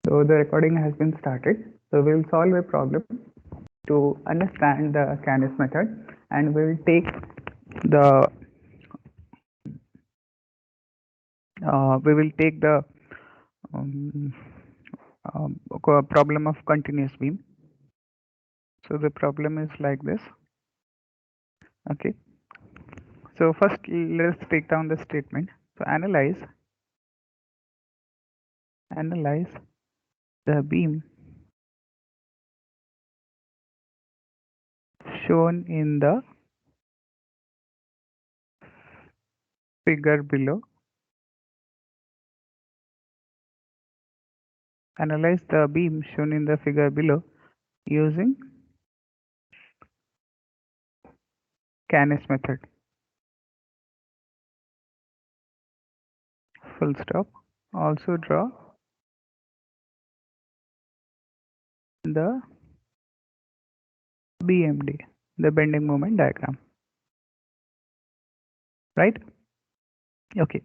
So the recording has been started. So we'll solve a problem to understand the Canis method, and we'll take the um, problem of continuous beam. So the problem is like this. Okay. So first let's take down the statement. So analyze the beam shown in the figure below. Analyze the beam shown in the figure below using Canis method. Full stop. Also draw the BMD, the bending moment diagram. Right? Okay.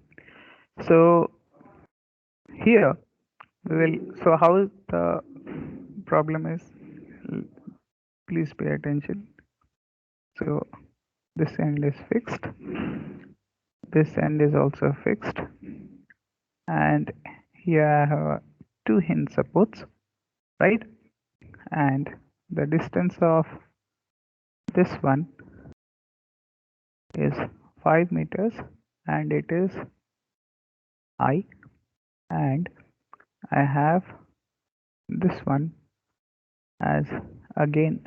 So here we will. So how the problem is? Please pay attention. So this end is fixed. This end is also fixed, and here I have two hinge supports, right? And the distance of this one is 5 meters, and it is I, and I have this one as again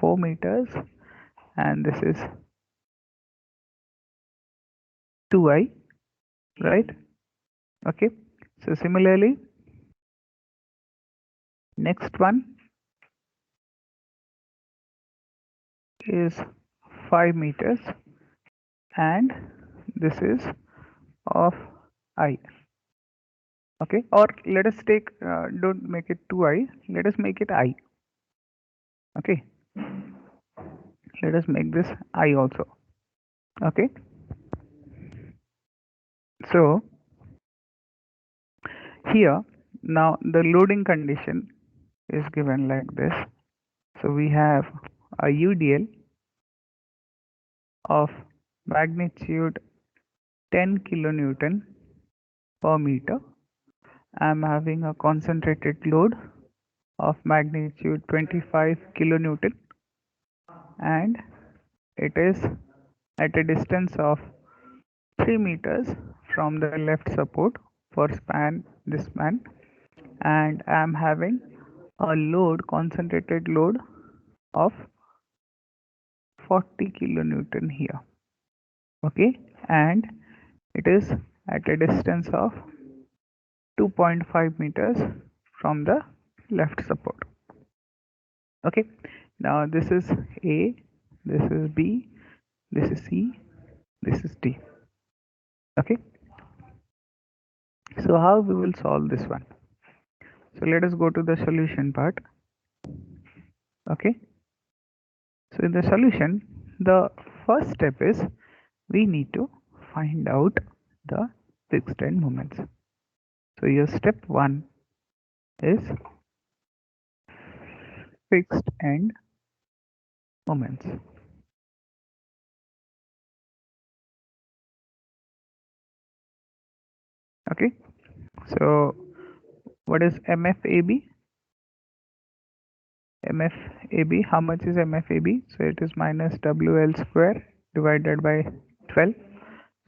4 meters, and this is 2I, right? Okay. So similarly, next one is 5 meters, and this is of I. Okay, or let us take don't make it 2I, let us make it I. Okay, let us make this I also. Okay, so here now the loading condition is given like this. So we have a UDL of magnitude 10 kilonewton per meter. I am having a concentrated load of magnitude 25 kilonewton, and it is at a distance of 3 meters from the left support for this span, and I am having a concentrated load of 40 kilonewton here. Okay, and it is at a distance of 2.5 meters from the left support. Okay, now this is A, this is B, this is C, this is D. Okay, so how we will solve this one? So let us go to the solution part. Okay, so in the solution, the first step is we need to find out the fixed end moments. So your step 1 is fixed end moments. Okay, so what is MFAB? MFAB, how much is MFAB? So it is minus WL square divided by 12.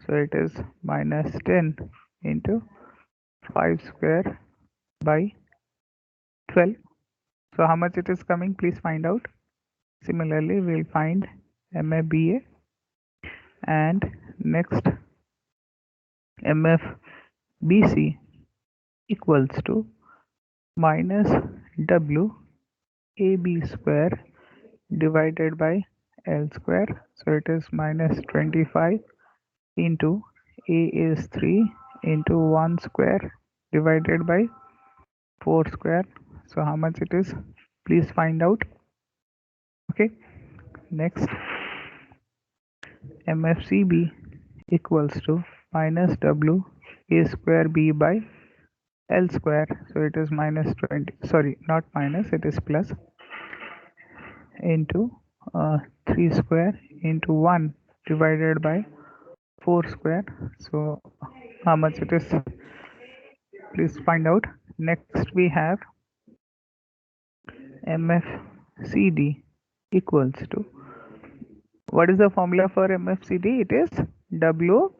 So it is minus 10 into 5 square by 12. So how much it is coming? Please find out. Similarly, we'll find MFBA, and next MFBC equals to minus WAB square divided by L square. So it is minus 25 into A is 3 into 1 square divided by 4 square. So how much it is? Please find out. Okay, next MFCB equals to minus W A square B by L square, so it is minus 20, sorry, not minus, it is plus, into 3 square into 1 divided by 4 square. So how much it is, please find out. Next we have MFCD equals to, what is the formula for MFCD? It is W,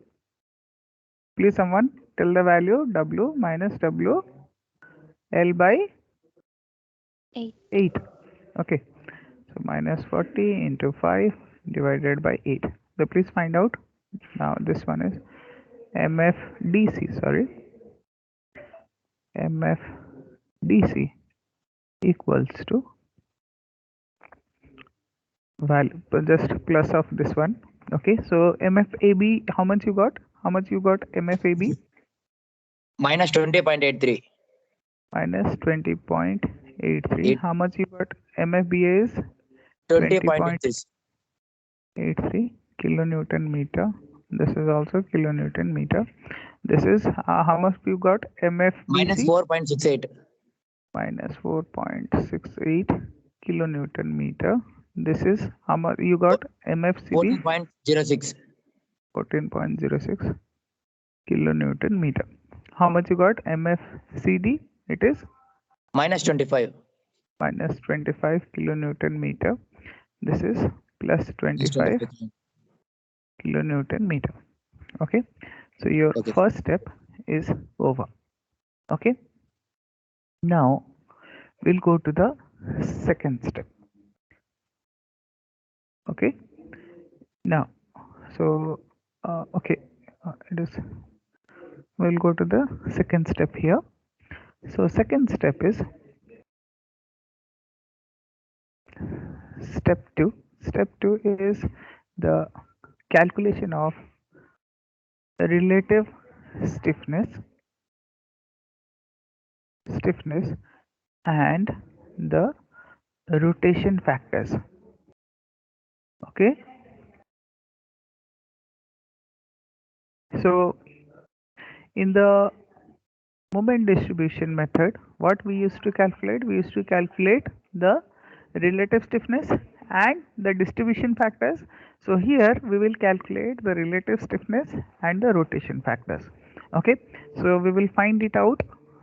please someone tell the value, W minus W L by 8. Okay, so minus 40 into 5 divided by 8. So please find out. Now this one is MFDC, sorry, MFDC equals to value, just plus of this one. Okay, so MFAB, how much you got? How much you got MFAB? Minus 20.83. Minus 20.83. How much you got? MFBA is 20.83 kilonewton meter. This is also kilonewton meter. This is how much you got? MFBC? Minus 4.68. Minus 4.68 kilonewton meter. This is how much you got? MFCB? 14.06. 14.06 kilonewton meter. How much you got? MFCD? It is? Minus 25. Minus 25 kilonewton meter. This is plus 25 kilonewton meter. Okay, so your first step is over. Okay, now we'll go to the second step. Okay, now so okay, it is, we'll go to the second step here. So second step is step 2. Step 2 is the calculation of relative stiffness and the rotation factors. Okay, so in the moment distribution method, what we used to calculate? We used to calculate the relative stiffness and the distribution factors. So here we will calculate the relative stiffness and the rotation factors. Okay, so we will find it out.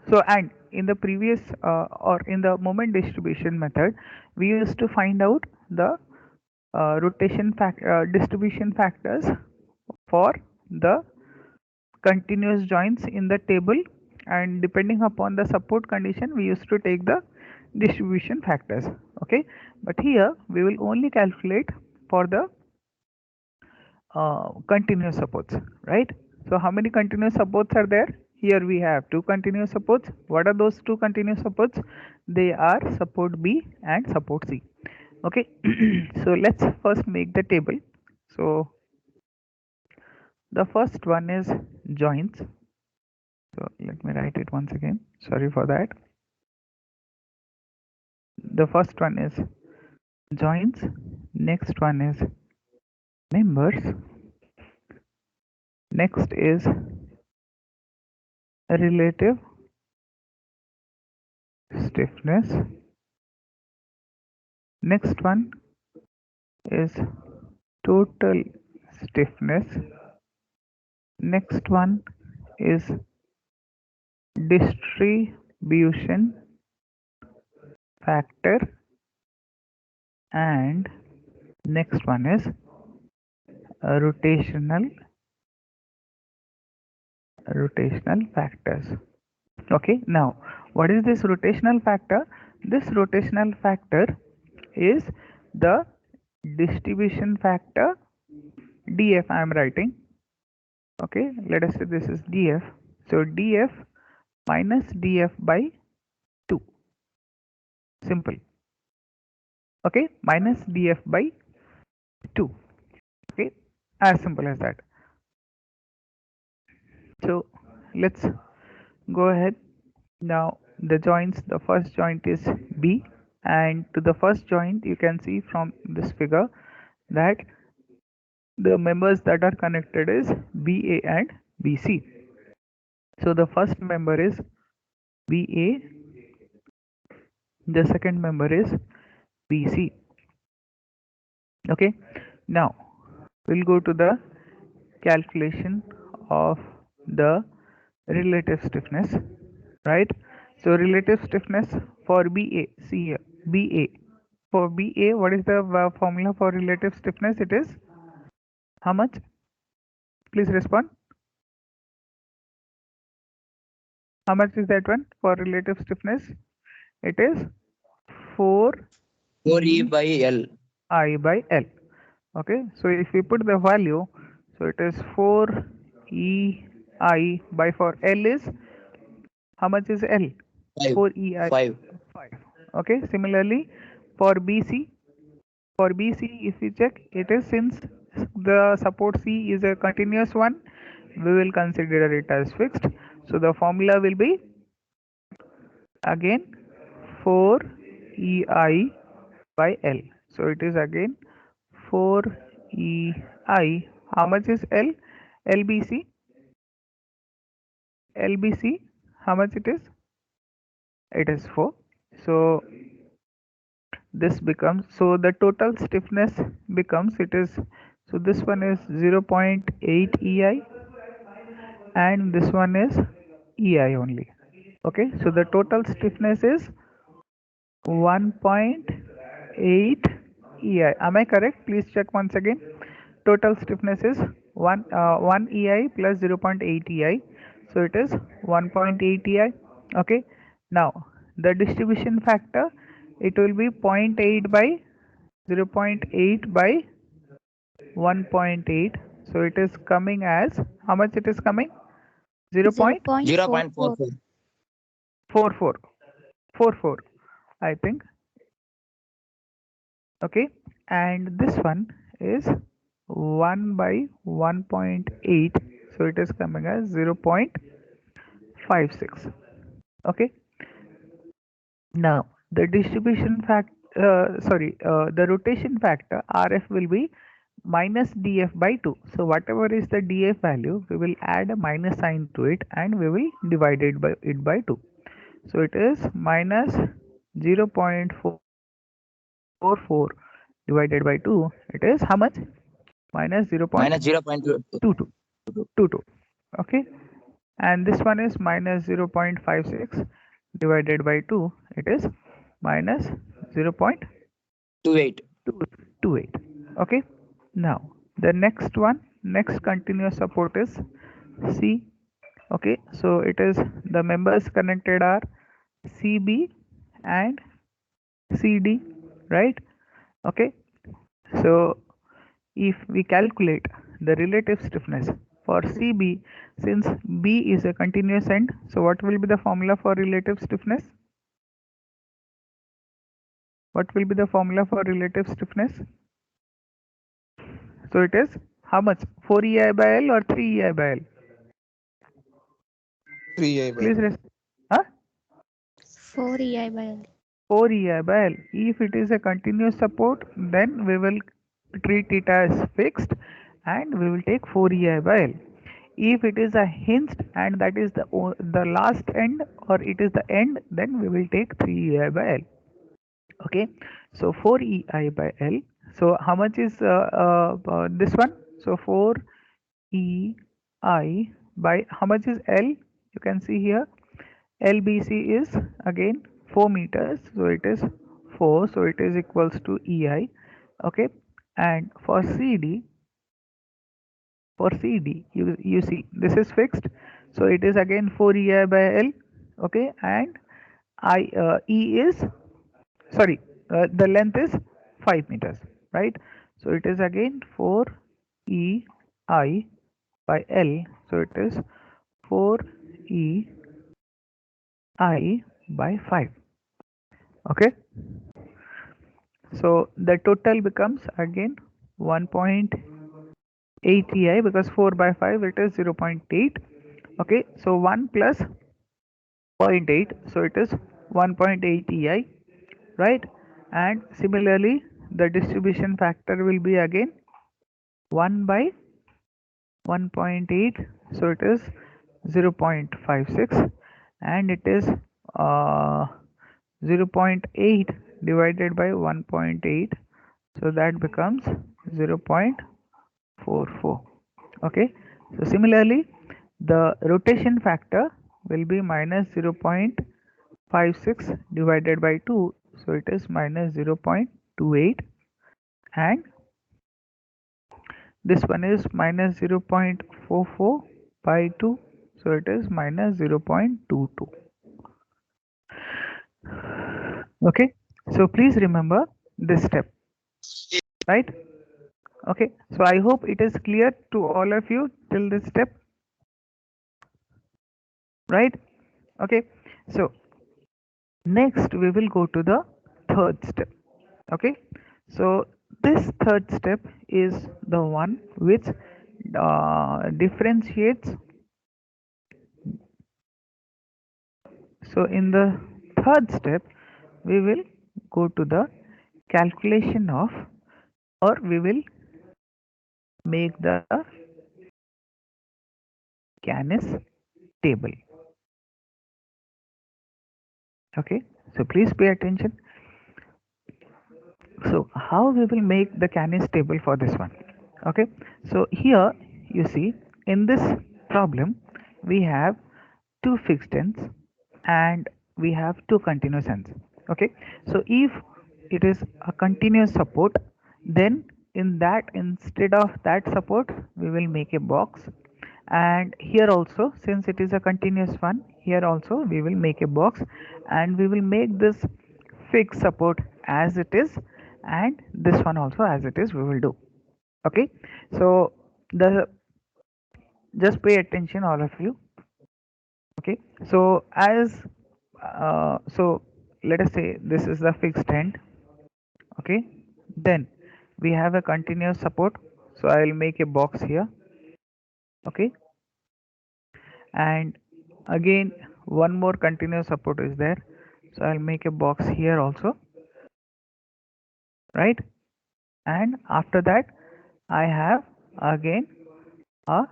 So, and in the previous or in the moment distribution method, we used to find out the distribution factors for the continuous joints in the table, and depending upon the support condition we used to take the distribution factors. Okay, but here we will only calculate for the continuous supports, right? So how many continuous supports are there? Here we have two continuous supports. What are those two continuous supports? They are support B and support C. Okay, so let's first make the table. So the first one is joints. So let me write it once again. Sorry for that. The first one is joints. Next one is members. Next is relative stiffness. Next one is total stiffness. Next one is distribution factor, and next one is rotational factors. Okay, now what is this rotational factor? This rotational factor is the distribution factor df. I am writing. Okay, let us say this is df. So df minus df by 2. Simple. Okay, minus df by 2. Okay, as simple as that. So let's go ahead. Now the joints, the first joint is B, and to the first joint you can see from this figure that the members that are connected is BA and BC. So the first member is BA, the second member is BC. Okay, now we'll go to the calculation of the relative stiffness, right? So relative stiffness for BA, see here, BA, for BA, what is the formula for relative stiffness? It is how much? Please respond. How much is that one for relative stiffness? It is 4 4E by L. I by L. Okay, so if we put the value, so it is 4 E I by, for L is, how much is L? 5. 4 E I 5. 5. Okay, similarly for BC, for BC if we check, it is, since the support C is a continuous one, we will consider it as fixed. So the formula will be again 4 EI by L. So it is again 4 EI. How much is L? LBC. LBC. How much it is? It is 4. So this becomes, so the total stiffness becomes, it is, so this one is 0.8 EI and this one is EI only. Okay, so the total stiffness is 1.8 EI. Am I correct? Please check once again. Total stiffness is 1 EI plus 0.8 EI. So it is 1.8 EI. Okay. Now the distribution factor, it will be 0.8 by 0.8 by 1.8. So it is coming as, how much it is coming? 0.44. 0.44. 44, I think. Okay, and this one is 1 by 1.8, so it is coming as 0.56. Okay, now the distribution the rotation factor RF will be minus df by 2. So whatever is the df value, we will add a minus sign to it and we will divide it by 2. So it is minus 0.44 divided by 2. It is how much? Minus Minus 0.22. 0.22. Okay, and this one is minus 0.56 divided by 2. It is minus 28. 0.228. Okay, now the next one, next continuous support is C. Okay, so it is, the members connected are CB and CD, right? Okay, so if we calculate the relative stiffness for CB, since B is a continuous end, so what will be the formula for relative stiffness? What will be the formula for relative stiffness? So it is how much? 4 EI by L or 3 EI by L? 3 EI by Please L. huh? 4 EI by L. 4 EI by L. If it is a continuous support, then we will treat it as fixed and we will take 4 EI by L. If it is a hinged and that is the last end, or it is the end, then we will take 3 EI by L. Okay, so 4 EI by L. So how much is this one? So 4 EI by, how much is L? You can see here LBC is again 4 meters, so it is 4, so it is equals to EI. Okay, and for CD, you see this is fixed, so it is again 4 EI by L. Okay, and E is, sorry, the length is 5 meters, right? So it is again 4 EI by L, so it is 4 EI by 5. Okay, so the total becomes again 1.8 EI, because 4 by 5 it is 0.8. Okay, so 1 plus 0.8, so it is 1.8 EI, right? And similarly the distribution factor will be again 1 by 1.8, so it is 0.56, and it is 0.8 divided by 1.8, so that becomes 0.44. Okay, so similarly the rotation factor will be minus 0.56 divided by 2, so it is minus 0.28, and this one is minus 0.44 by 2, so it is minus 0.22. Okay, so please remember this step, right? Okay, so I hope it is clear to all of you till this step, right? Okay, so next we will go to the third step. Okay, so this third step is the one which differentiates. So in the third step we will go to the calculation of, or we will make the Canis table. Okay, so please pay attention. So how we will make the Canis table for this one? Okay, so here you see in this problem we have two fixed ends and we have two continuous ends. Okay, so if it is a continuous support, then in that, instead of that support, we will make a box, and here also, since it is a continuous one, here also we will make a box and we will make this fixed support as it is, and this one also as it is we will do. Okay, so the just pay attention all of you. Okay, so as so let us say this is the fixed end. Okay, then we have a continuous support, so I will make a box here. Okay, and again one more continuous support is there, so I'll make a box here also, right? And after that I have again a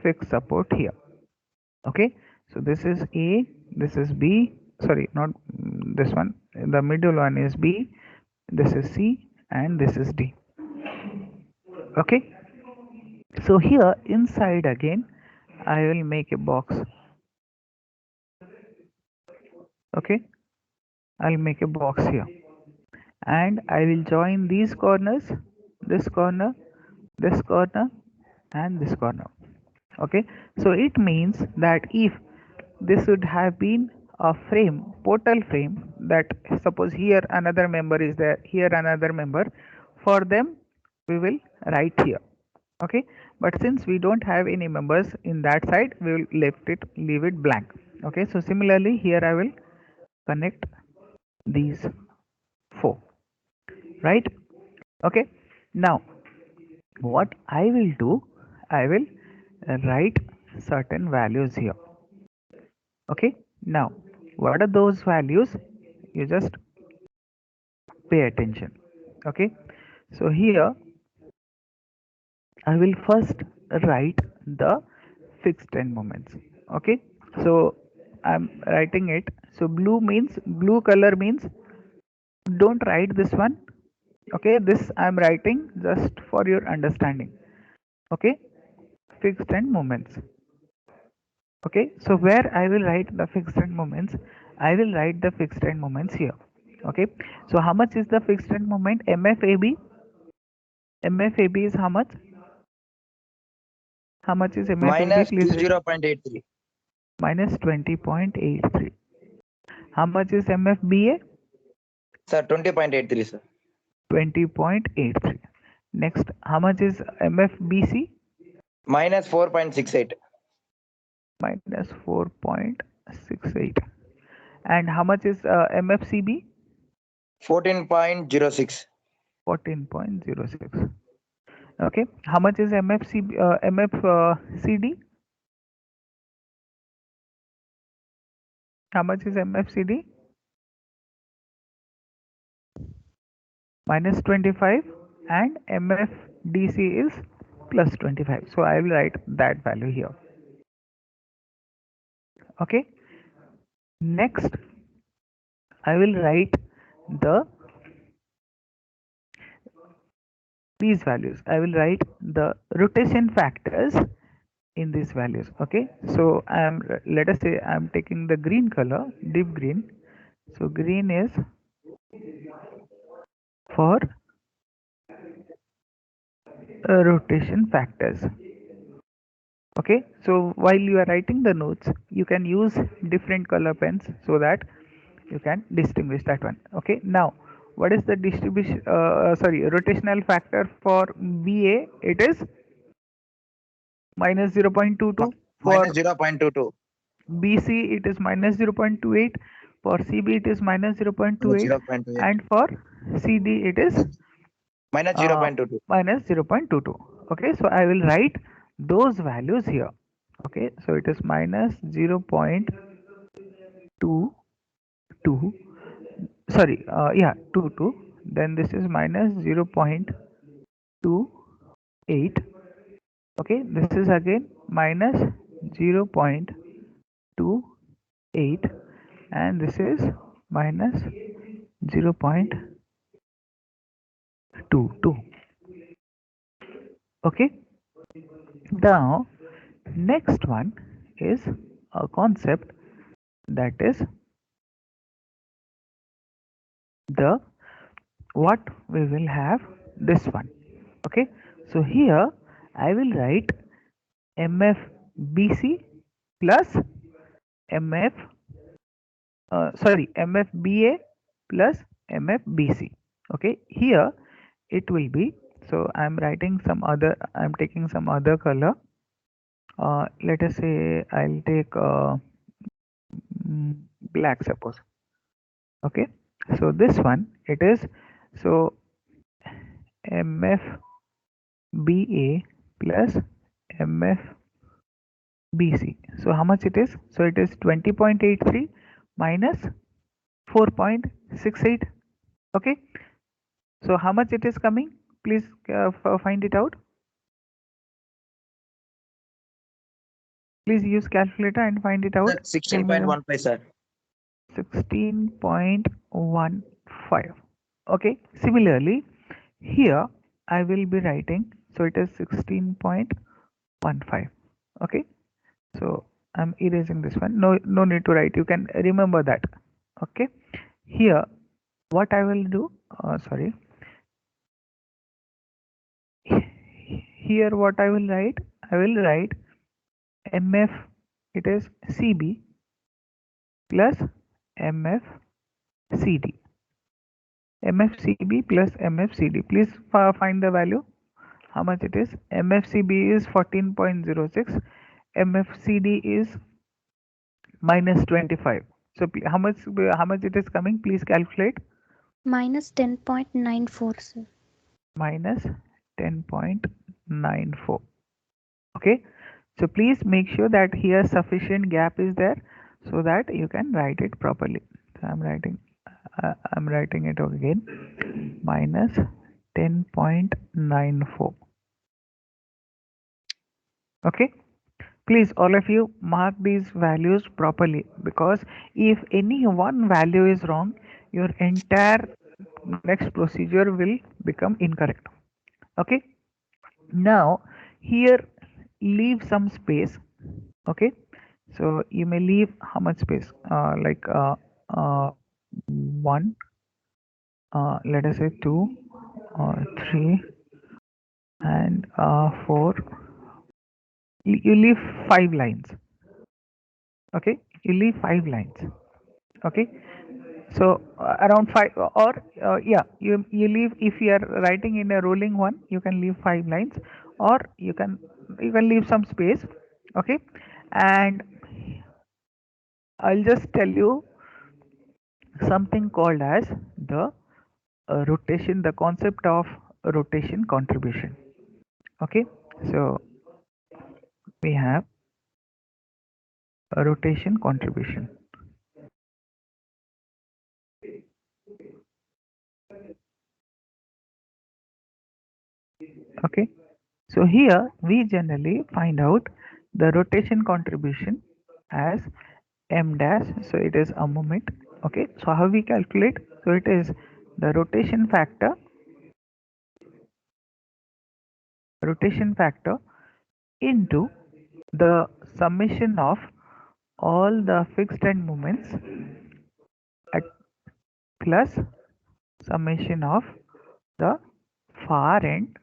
fixed support here. Okay, so this is A, this is B, sorry, not this one, the middle one is B, this is C, and this is D. Okay, so here inside again I will make a box. Okay, I'll make a box here and I will join these corners, this corner, this corner, and this corner. Okay, so it means that if this would have been a frame, portal frame, that suppose here another member is there, here another member, for them we will write here. Okay, but since we don't have any members in that side, we will leave it blank. Okay, so similarly here I will connect these four, right? Okay, now what I will do, I will write certain values here. Okay, now what are those values? You just pay attention. Okay, so here I will first write the fixed end moments. Okay, so I'm writing it. So blue means, blue color means, don't write this one. Okay, this I'm writing just for your understanding. Okay, fixed end moments. Okay, so where I will write the fixed end moments, I will write the fixed end moments here. Okay, so how much is the fixed end moment? MFAB. MFAB is how much? How much is MFAB? Minus Please read. 20.83. Minus 20.83. How much is MFBA? Sir, 20.83, sir. 20.83. Next, how much is MFBC? Minus 4.68. Minus 4.68. And how much is MFCB? 14.06. 14.06. Okay, how much is MFCD? How much is MFCD? Minus 25, and MFDC is plus 25. So I will write that value here. Okay. Next, I will write these values. I will write the rotation factors in these values. Okay, so let us say I'm taking the green color, deep green. So green is for rotation factors. Okay, so while you are writing the notes, you can use different color pens so that you can distinguish that one. Okay, now what is the distribution rotational factor for BA? It is minus 0.22. For Minus 0.22. BC it is minus 0.28. For CB it is minus 0.28. 0.28. And for CD it is Minus 0.22. minus 0.22. Okay, so I will write those values here. Okay, so it is minus 0.22, sorry, 22. Then this is minus 0.28. Okay, this is again minus 0.28, and this is minus 0.22. Okay, now next one is a concept, that is the what we will have this one. Okay, so here I will write MFBC plus MFBA plus MFBC. Okay, here it will be, so I'm taking some other color. Let us say I'll take black, suppose. Okay, so this one it is, so MFBA plus MFBC. So how much it is? So it is 20.83 minus 4.68. Okay, so how much it is coming? Please find it out. Please use calculator and find it out. 16.15, sir. 16.15. Okay, similarly here I will be writing, so it is 16.15. okay, so I'm erasing this one. No need to write, you can remember that. Okay, here what I will do, here what I will write, MF, it is CB plus MFCD. MFCB plus MFCD. Please find the value. How much it is? MFCB is 14.06. MFCD is minus 25. So how much it is coming? Please calculate. Minus 10.94, sir. Minus 10.94. Okay. So please make sure that here sufficient gap is there so that you can write it properly. So I'm writing it again. Minus 10.94. Okay. Please, all of you, mark these values properly, because if any one value is wrong, your entire next procedure will become incorrect. Okay. Now here leave some space. Okay, so you may leave how much space, like 1, let us say 2, 3, and 4. You leave 5 lines. Okay, you leave 5 lines. Okay, so around 5, or you leave, if you are writing in a rolling one, you can leave 5 lines, or you can leave some space. Okay, and I'll just tell you something called as the rotation, the concept of rotation contribution. Okay, so we have a rotation contribution. Okay, so here we generally find out the rotation contribution as m dash, so it is a moment. Okay, so how we calculate? So it is the rotation factor into the summation of all the fixed end moments at plus summation of the far end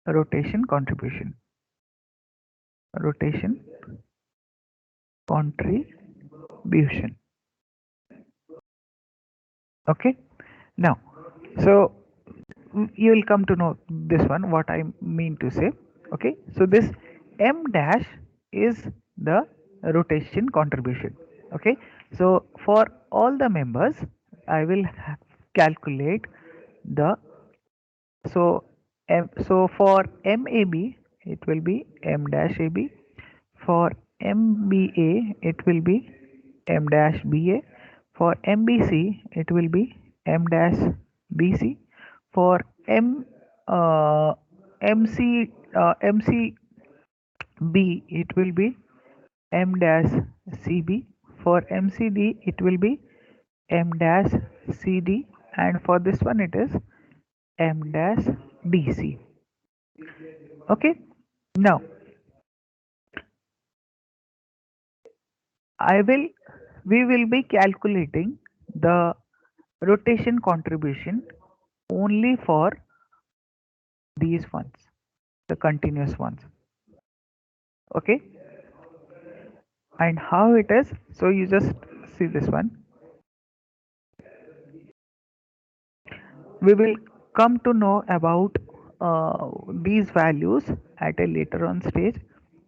rotation contribution. Okay, now, so you will come to know this one, what I mean to say. Okay, so this m dash is the rotation contribution. Okay, so for all the members I will calculate the, so for MAB it will be m dash AB, for MBA it will be m dash BA, for MBC it will be m dash BC, for MCB it will be m dash CB, for MCD it will be m dash CD, and for this one it is m dash DC. Okay, now we will be calculating the rotation contribution only for these ones, the continuous ones. Okay, and how it is, so you just see this one. We will come to know about these values at a later on stage.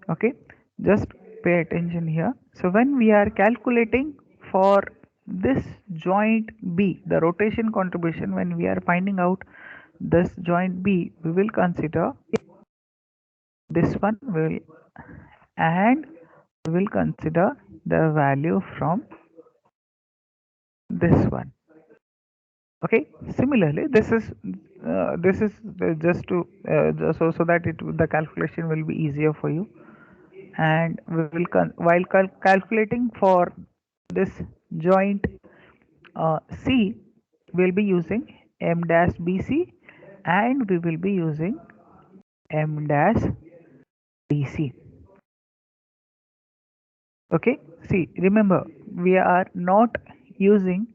Okay, just pay attention here. So when we are calculating for this joint B, the rotation contribution, when we are finding out this joint B, we will consider this one will, and we will consider the value from this one. Okay, similarly this is just to so that the calculation will be easier for you, and we will while calculating for this joint C, we'll be using m dash BC, and we will be using m dash DC. Okay, see, remember we are not using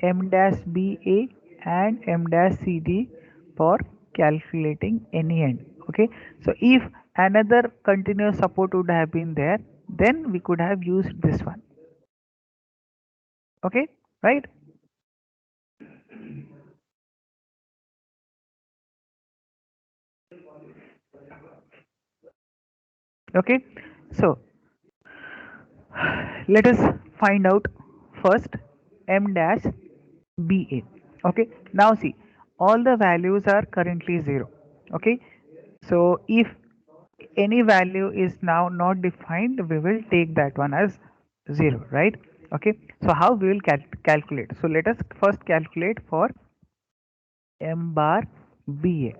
m dash BA and m dash CD for calculating any end. Okay, so if another continuous support would have been there, then we could have used this one. Okay, right? Okay, so let us find out first m dash BA. Okay, now see, all the values are currently 0. Okay, so if any value is now not defined, we will take that one as 0, right? Okay, so how we will calculate? So let us first calculate for m bar BA.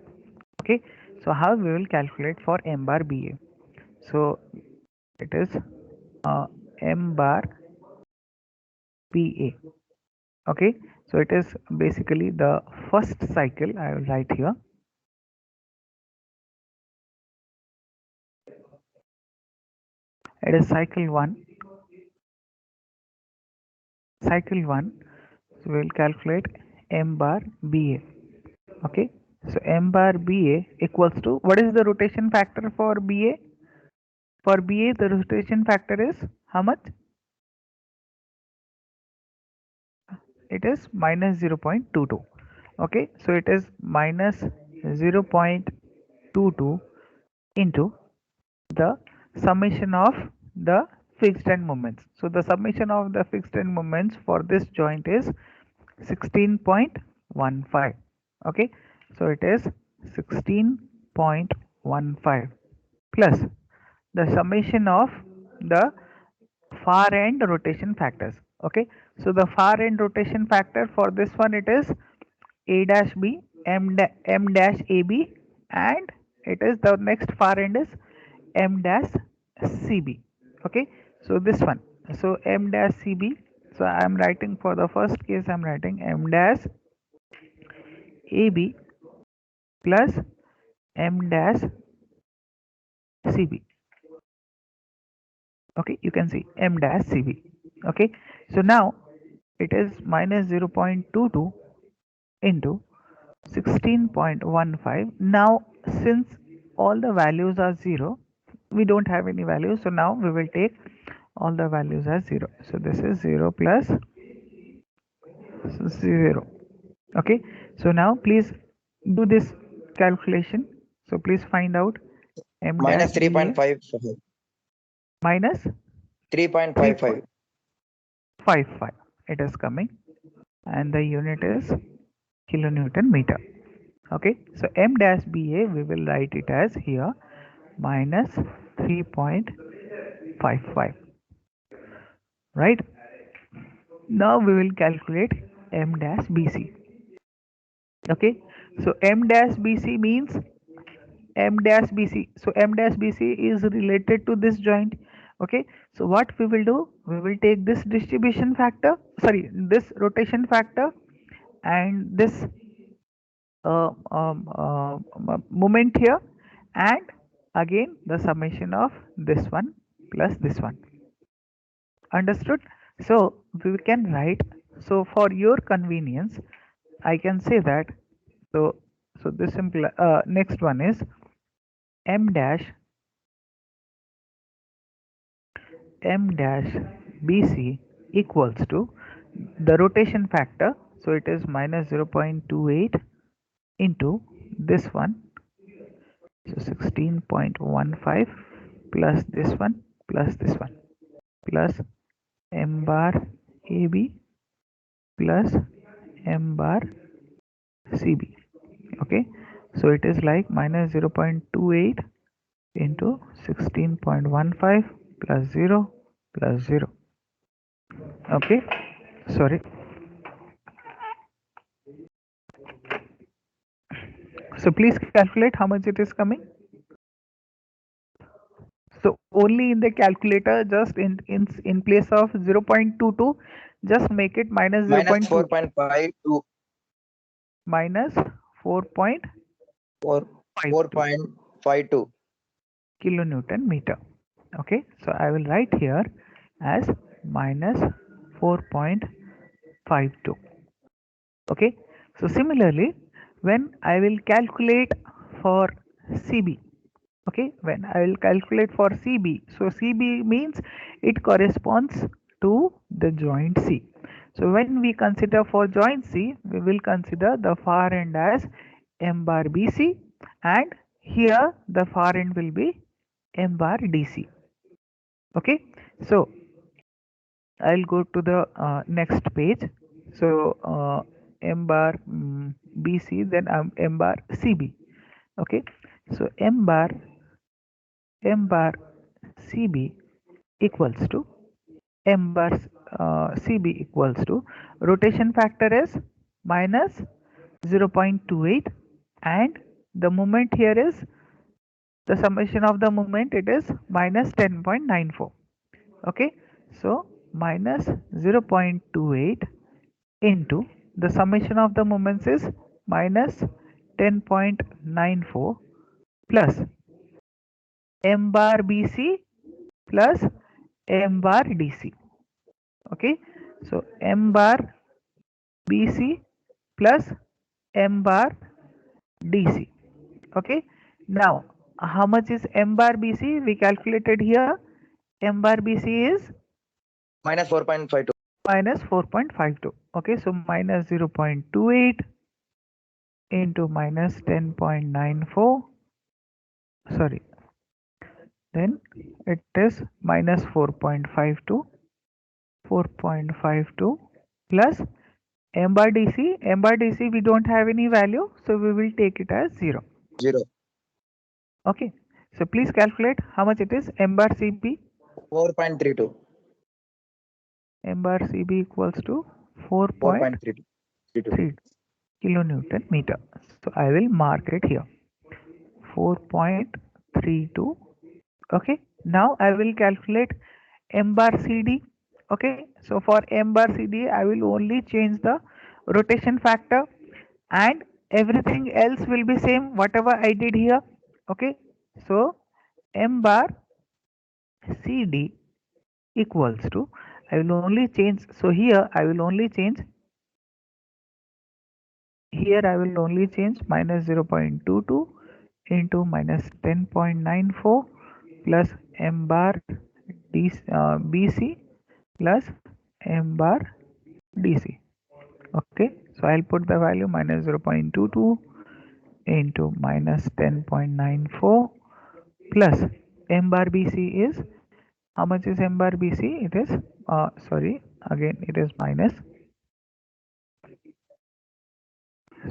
Okay, so how we will calculate for m bar BA? So it is m bar BA. Okay, so it is basically the first cycle. I will write here. It is cycle 1. Cycle 1. So we will calculate m bar BA. Okay, so m bar BA equals to, what is the rotation factor for BA? For BA, the rotation factor is how much? It is minus 0.22. Okay, so it is minus 0.22 into the summation of the fixed end moments. So the summation of the fixed end moments for this joint is 16.15. Okay, so it is 16.15 plus the summation of the far end rotation factors. Okay, so the far end rotation factor for this one, it is a dash B, m dash AB, and it is the next far end is m dash CB. Okay, so this one, so m dash CB So I'm writing for the first case, I'm writing m dash AB plus m dash CB. Okay, you can see m dash CB. Okay, so now it is minus 0.22 into 16.15. Now since all the values are 0, we don't have any values, so now we will take all the values as 0. So this is 0 plus 0. Okay, so now please do this calculation. So please find out m Minus dash BA 3.55. minus 3.55. 3.55 it is coming, and the unit is kilonewton meter. Okay, so m dash BA we will write it as here minus 3.55, right? Now we will calculate m dash BC. Okay, so m dash BC means m dash BC. So m dash BC is related to this joint. Okay, so what we will do, we will take this distribution factor, sorry, this rotation factor, and this moment here, and again the summation of this one plus this one. Understood? So we can write, so for your convenience I can say that, so this simple next one is m dash BC equals to the rotation factor, so it is minus 0.28 into this one, so 16.15 plus this one plus m bar AB plus m bar CB. Okay, so it is like minus 0.28 into 16.15 plus 0 plus 0. Okay, sorry. So please calculate how much it is coming. So only in the calculator, just in place of 0.22, just make it minus Minus 0.2 4.52. minus 4.52 kilonewton meter. Okay, so I will write here as minus 4.52. Okay, so similarly, when I will calculate for CB, okay, when I will calculate for CB, so CB means it corresponds to the joint C. So when we consider for joint C, we will consider the far end as m bar BC, and here the far end will be m bar DC. Okay, so I'll go to the next page. So m bar BC, then m bar CB. Okay, so m bar CB equals to m bar CB equals to rotation factor is minus 0.28, and the moment here is the summation of the moment, it is minus 10.94. Okay, so minus 0.28 into the summation of the moments is minus 10.94 plus m bar BC plus m bar DC. Okay, so m bar BC plus m bar DC. Okay, now how much is m bar BC? We calculated here. M bar BC is Minus 4.52. minus 4.52. Okay, so minus 0.28 into minus 10.94. Sorry, then it is minus 4.52 plus m bar DC. M bar DC we don't have any value, so we will take it as 0. 0. Okay, so please calculate how much it is. M bar CB 4.32. M bar CB equals to 4.32 kilonewton meter. So I will mark it here 4.32. Okay, now I will calculate m bar CD. Okay, so for M bar CD, I will only change the rotation factor, and everything else will be same whatever I did here. Okay, so M bar CD equals to, I will only change, so here I will only change, here I will only change minus 0.22 into minus 10.94 plus M bar BC plus M bar DC. Okay, so I'll put the value minus 0.22 into minus 10.94 plus M bar BC is, how much is M bar BC? It is, sorry, again it is minus,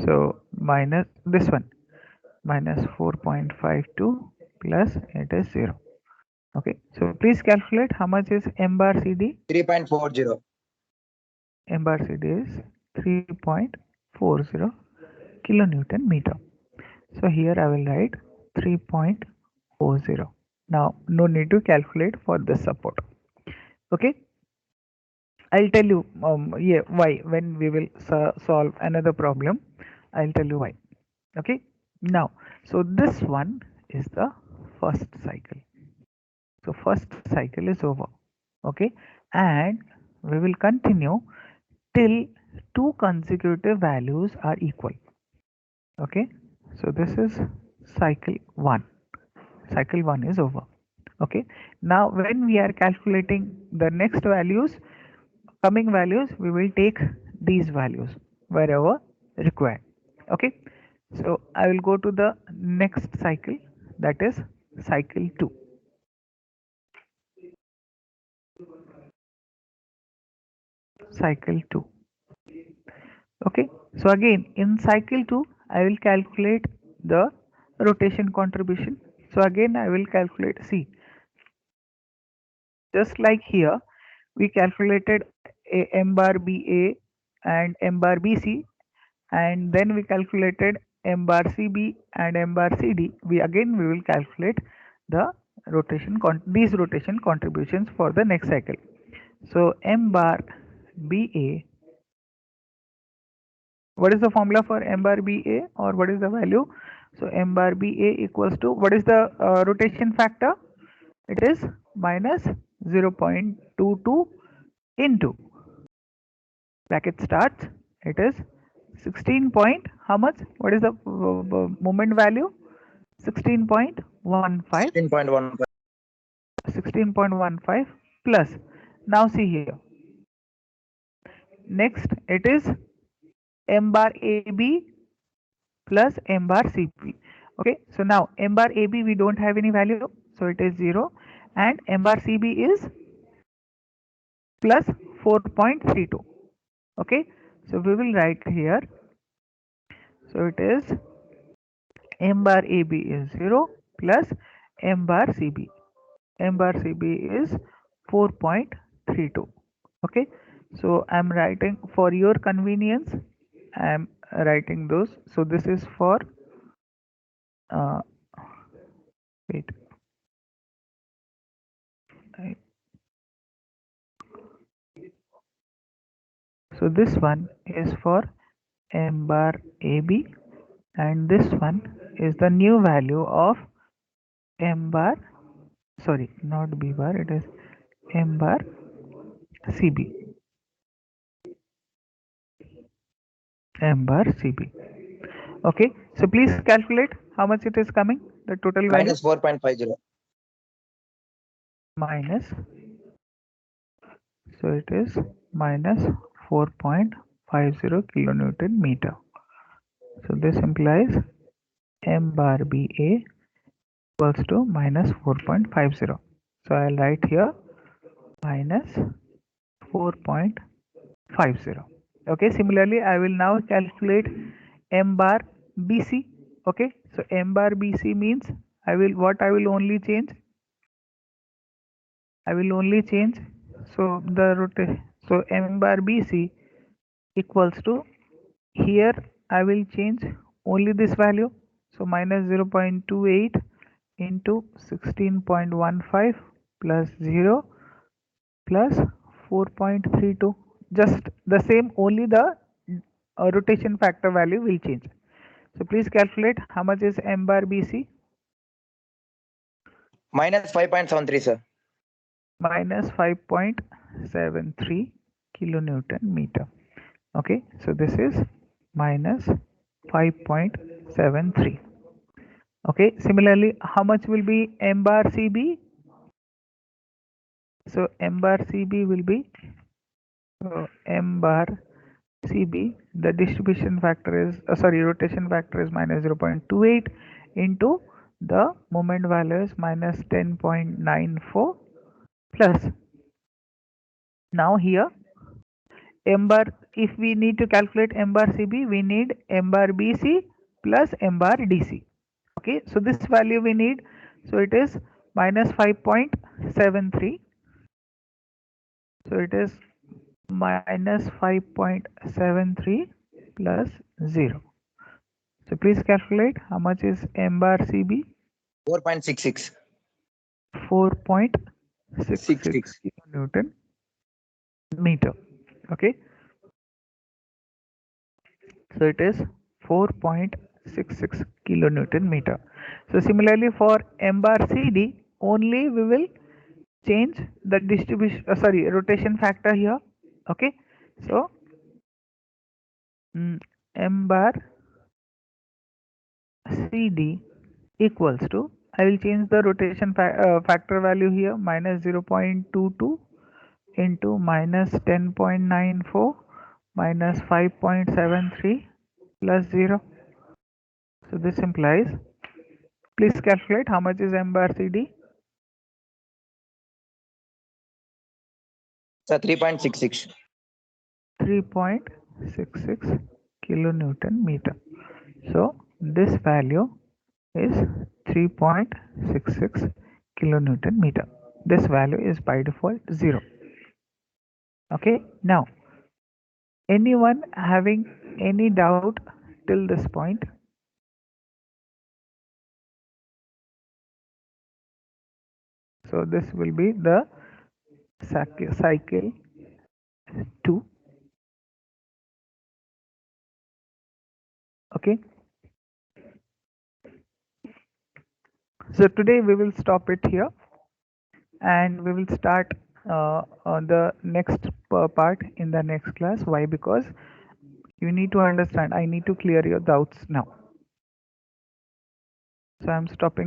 so minus this one, minus 4.52 plus it is 0. Okay, so please calculate how much is M bar CD. 3.40. M bar CD is 3.40 kilonewton meter. So here I will write 3.40. Now no need to calculate for this support. Okay, I'll tell you yeah, why when we will solve another problem. I'll tell you why. Okay, now so this one is the first cycle. So first cycle is over. Okay, and we will continue till two consecutive values are equal. Okay, so this is cycle 1. Cycle 1 is over. Okay, now when we are calculating the next values, coming values, we will take these values wherever required. Okay, so I will go to the next cycle, that is cycle 2. Cycle 2. Okay, so again in cycle 2 I will calculate the rotation contribution. So again I will calculate, see, just like here we calculated a M bar BA and M bar BC, and then we calculated M bar CB and M bar CD. We will calculate the these rotation contributions for the next cycle. So M bar BA, what is the formula for M bar BA, or what is the value? So M bar BA equals to, what is the rotation factor? It is minus 0.22 into, bracket starts, it is 16 point, how much, what is the moment value? 16.15. 16.15. 16.15 plus, now see here, next it is M bar AB plus M bar CB. Okay, so now M bar AB we don't have any value, so it is 0, and M bar CB is plus 4.32. Okay, so we will write here, so it is M bar AB is 0 plus M bar CB. M bar CB is 4.32. Okay, so I'm writing for your convenience, I'm writing those. So this is for wait, so this one is for M bar AB, and this one is the new value of M bar, sorry, not B bar, it is M bar CB. M bar CB. Okay, so please calculate how much it is coming, the total value. Minus 4.50. Minus, so it is minus 4.50 kilonewton meter. So this implies M bar BA equals to minus 4.50. So I'll write here minus 4.50. Okay, similarly I will now calculate M bar BC. Okay, so M bar BC means I will only change, so the rotation, so M bar BC equals to, here I will change only this value, so minus 0.28 into 16.15 plus 0 plus 4.32. Just the same, only the rotation factor value will change. So please calculate how much is m bar BC. Minus 5.73, sir. Minus 5.73 kilonewton meter. Okay, so this is minus 5.73. Okay, similarly, how much will be m bar CB? So m bar CB will be m bar CB, the distribution factor is rotation factor is minus 0.28 into the moment value is minus 10.94 plus. Now here m bar, if we need to calculate m bar CB, we need m bar BC plus m bar DC. Okay, so this value we need, so it is minus 5.73. So it is minus 5.73 plus 0. So please calculate how much is m bar CB. 4.66. 4.66 kilonewton meter. Okay, so it is 4.66 kilonewton meter. So similarly for m bar CD, only we will change the distribution rotation factor here. Okay, so m bar CD equals to, I will change the rotation factor value here, minus 0.22 into minus 10.94 minus 5.73 plus 0. So this implies, please calculate how much is m bar CD. Sir, 3.66. 3.66 kilonewton meter. So this value is 3.66 kilonewton meter. This value is by default 0. Okay, now anyone having any doubt till this point? So this will be the cycle 2. Okay, so today we will stop it here and we will start on the next part in the next class. Why? Because you need to understand, I need to clear your doubts now. So I'm stopping